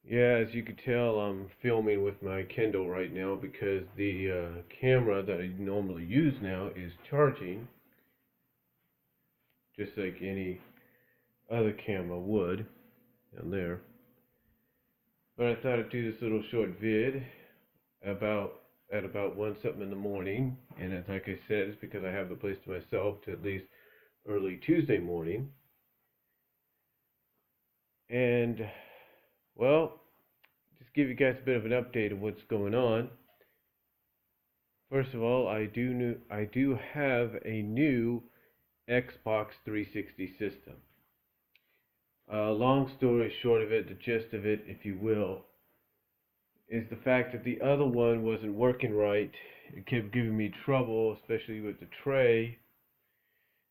Yeah, as you can tell, I'm filming with my Kindle right now because the camera that I normally use now is charging, just like any other camera would down there. But I thought I'd do this little short vid about at about 1 something in the morning, and it's like I said, it's because I have the place to myself to at least early Tuesday morning. And well, just give you guys a bit of an update of what's going on. First of all, I do have a new Xbox 360 system. Long story short of it, the gist of it, if you will, is the fact that the other one wasn't working right. It kept giving me trouble, especially with the tray.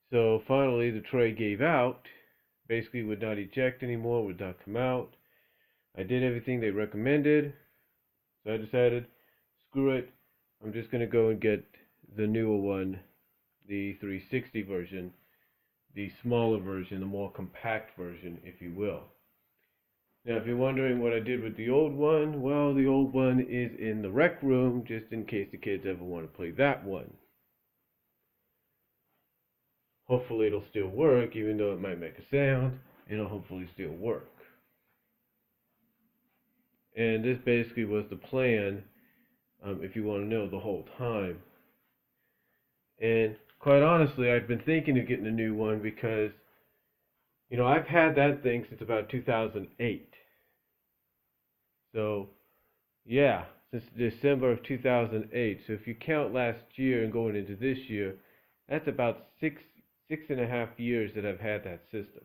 So finally, the tray gave out. Basically, would not eject anymore, would not come out. I did everything they recommended, so I decided, screw it. I'm just gonna go and get the newer one, the 360 version, the smaller version, the more compact version, if you will. Now, if you're wondering what I did with the old one, well, the old one is in the rec room, just in case the kids ever want to play that one. Hopefully it'll still work, even though it might make a sound, it'll hopefully still work. And this basically was the plan, if you want to know, the whole time. And quite honestly, I've been thinking of getting a new one because, I've had that thing since about 2008. So, yeah, since December of 2008. So if you count last year and going into this year, that's about six and a half years that I've had that system.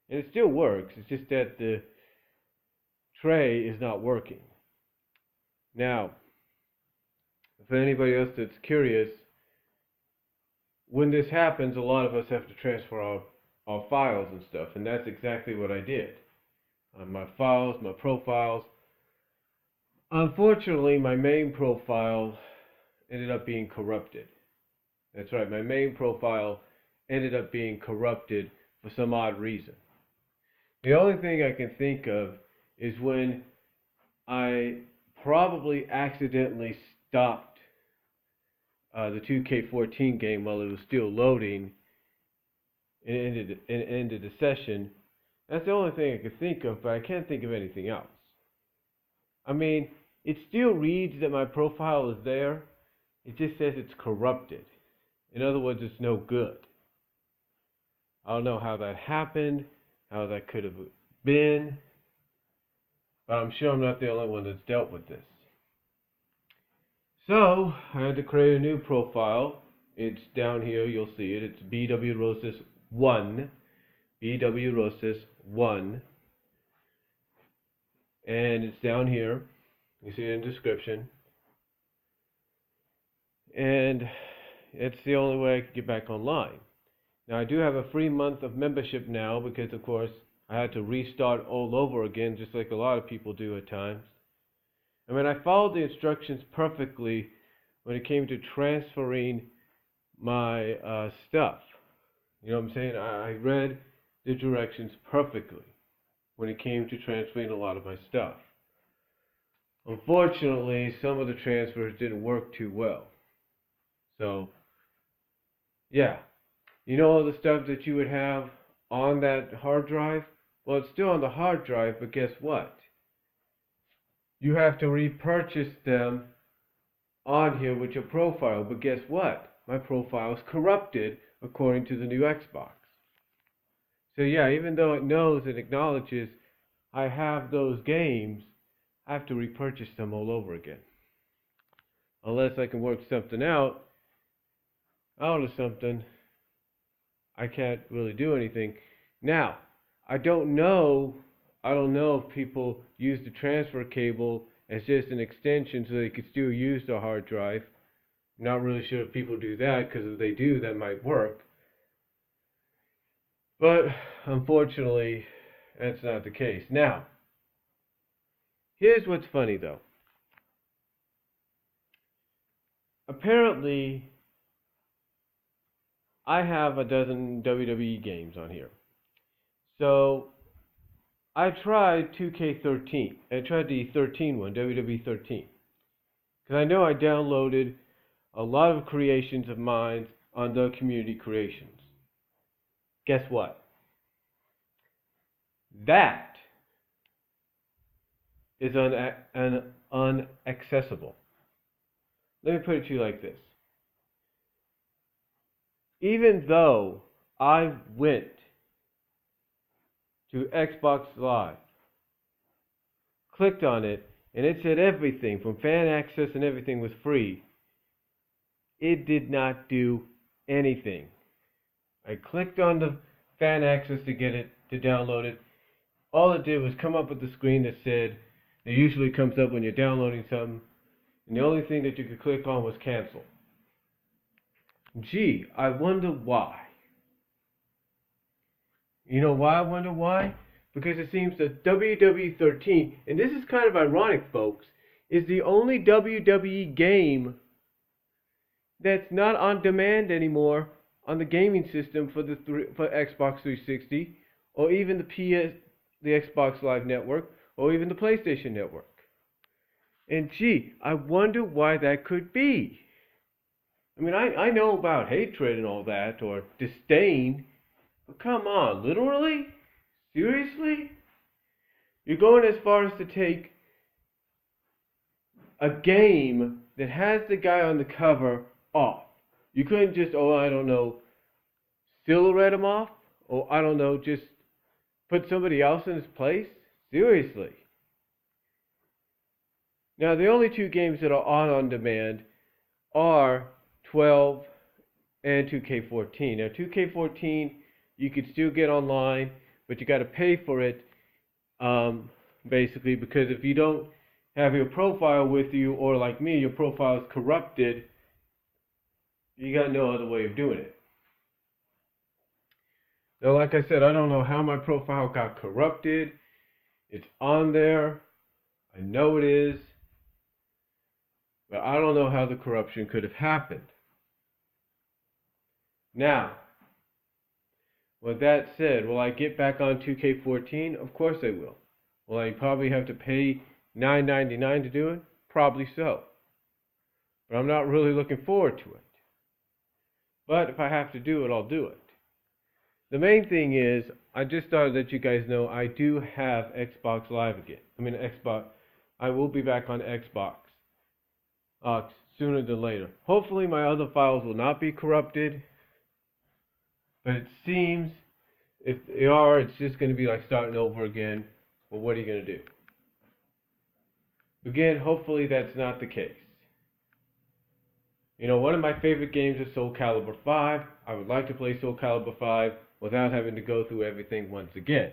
And it still works. It's just that the tray is not working. Now, for anybody else that's curious, when this happens, a lot of us have to transfer our files and stuff, and that's exactly what I did. My files, my profiles. Unfortunately, my main profile ended up being corrupted. That's right, my main profile ended up being corrupted for some odd reason. The only thing I can think of is when I probably accidentally stopped the 2K14 game while it was still loading and ended the session. That's the only thing I could think of, but I can't think of anything else. I mean, it still reads that my profile is there. It just says it's corrupted. In other words, it's no good. I don't know how that happened, how that could have been, but I'm sure I'm not the only one that's dealt with this. So, I had to create a new profile. It's down here, you'll see it. It's BW Rosas 1. BW Rosas 1. And it's down here. You see it in the description. And it's the only way I can get back online. Now, I do have a free month of membership now because, of course, I had to restart all over again, just like a lot of people do at times. I mean, I followed the instructions perfectly when it came to transferring my stuff. You know what I'm saying? I read the directions perfectly when it came to transferring a lot of my stuff. Unfortunately, some of the transfers didn't work too well. So, yeah. You know all the stuff that you would have on that hard drive? Well, it's still on the hard drive, but guess what? You have to repurchase them on here with your profile, but guess what? My profile is corrupted according to the new Xbox. So yeah, even though it knows and acknowledges I have those games, I have to repurchase them all over again. Unless I can work something out of something, I can't really do anything. Now, I don't know if people use the transfer cable as just an extension so they could still use the hard drive. I'm not really sure if people do that, because if they do, that might work. But unfortunately, that's not the case. Now, here's what's funny though. Apparently, I have a dozen WWE games on here. So, I tried 2K13. I tried the 13 one, WWE 13. Because I know I downloaded a lot of creations of mine on the community creations. Guess what? That is unaccessible. Let me put it to you like this. Even though I went to Xbox Live, clicked on it, and it said everything from fan access and everything was free, it did not do anything. I clicked on the fan access to get it, to download it. All it did was come up with the screen that said, it usually comes up when you're downloading something, and the only thing that you could click on was cancel. Gee, I wonder why. You know why I wonder why? Because it seems that WWE 13, and this is kind of ironic, folks, is the only WWE game that's not on demand anymore on the gaming system for for Xbox 360, or even the Xbox Live Network, or even the PlayStation Network. And gee, I wonder why that could be. I mean, I know about hatred and all that, or disdain, but come on, literally? Seriously? You're going as far as to take a game that has the guy on the cover off. You couldn't just, oh, I don't know, silhouette him off? Or, I don't know, just put somebody else in his place? Seriously. Now, the only two games that are on demand are 12 and 2K14. Now, 2K14, you could still get online, but you got to pay for it, basically, because if you don't have your profile with you, or like me, your profile is corrupted, you got no other way of doing it. Now, like I said, I don't know how my profile got corrupted. It's on there. I know it is. But I don't know how the corruption could have happened. Now, with that said, will I get back on 2K14? Of course I will. Will I probably have to pay $9.99 to do it? Probably so. But I'm not really looking forward to it. But if I have to do it, I'll do it. The main thing is, I just thought I'd let you guys know I do have Xbox Live again. Xbox. I will be back on Xbox sooner than later. Hopefully my other files will not be corrupted. But it seems, if they are, it's just going to be like starting over again. Well, what are you going to do? Again, hopefully that's not the case. You know, one of my favorite games is Soul Calibur 5. I would like to play Soul Calibur 5 without having to go through everything once again.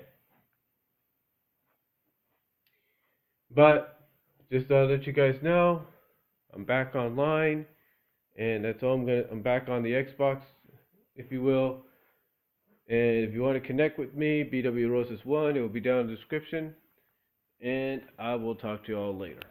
But, just to let you guys know, I'm back online. And that's all I'm back on the Xbox, if you will. And if you want to connect with me, BW Roses1, it will be down in the description. And I will talk to you all later.